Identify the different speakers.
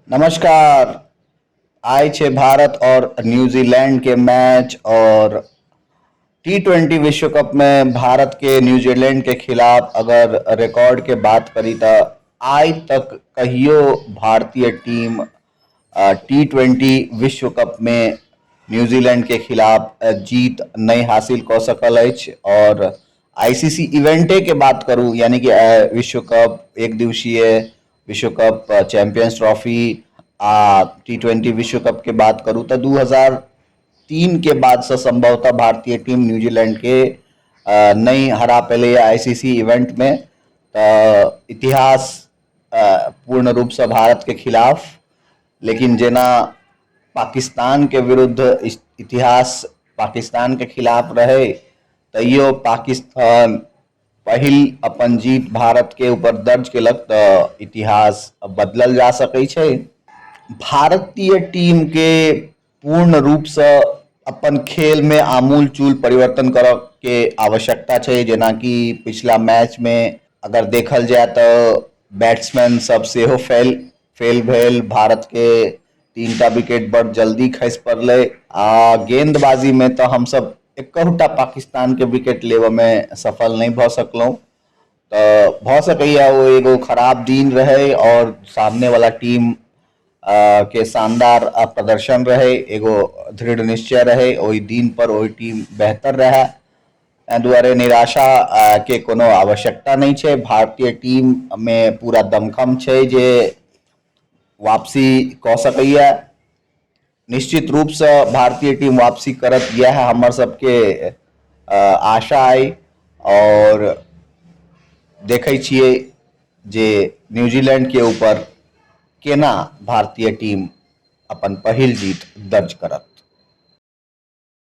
Speaker 1: नमस्कार। आय छे भारत और न्यूजीलैंड के मैच और T20 विश्व कप में भारत के न्यूजीलैंड के खिलाफ अगर रिकॉर्ड के बात करी तो आज तक कहियो भारतीय टीम T20 विश्व कप में न्यूजीलैंड के खिलाफ जीत नहीं हासिल कर सकल अछि। और आईसीसी इवेंटे के बात करूं यानी कि विश्व कप, एक दिवसीय विश्व कप, चैंपियंस ट्रॉफी आ T20 विश्व कप के बात करूं तो 2003 के बाद से संभवतः भारतीय टीम न्यूजीलैंड के नहीं हरा पेले आईसीसी इवेंट में। तो इतिहास पूर्ण रूप से भारत के खिलाफ, लेकिन जेना पाकिस्तान के विरुद्ध इतिहास पाकिस्तान के खिलाफ रहे तैयो पाकिस्तान पहिल अपन जीत भारत के ऊपर दर्ज केलक तो इतिहास बदलल जा सकै छै। भारतीय टीम के पूर्ण रूप से अपन खेल में आमूल चूल परिवर्तन करऽ के आवश्यकता छै। जेना कि पिछला मैच में अगर देखल जाए तो बैट्समैन सब सेहो फेल भेल, भारत के 3टा विकेट बड़ जल्दी खसि पड़ले आ गेंदबाजी में तो हम सब एकहुटा पाकिस्तान के विकेट लेवे में सफल नहीं भ सकलौं। तो भ सकैया वो एगो खराब दिन रहे और सामने वाला टीम के शानदार प्रदर्शन रहे, एगो दृढ़ निश्चय रहे, ओहि दिन पर ओहि टीम बेहतर रहे। एहि दुआरे निराशा के कोनो आवश्यकता नहीं छै। भारतीय टीम में पूरा दमखम छै जे वापसी क सकैया। निश्चित रूप से भारतीय टीम वापसी करत, यह हमर सबके आशा है। और देखे छिए जे न्यूजीलैंड के ऊपर केना भारतीय टीम अपन पहिल जीत दर्ज करत।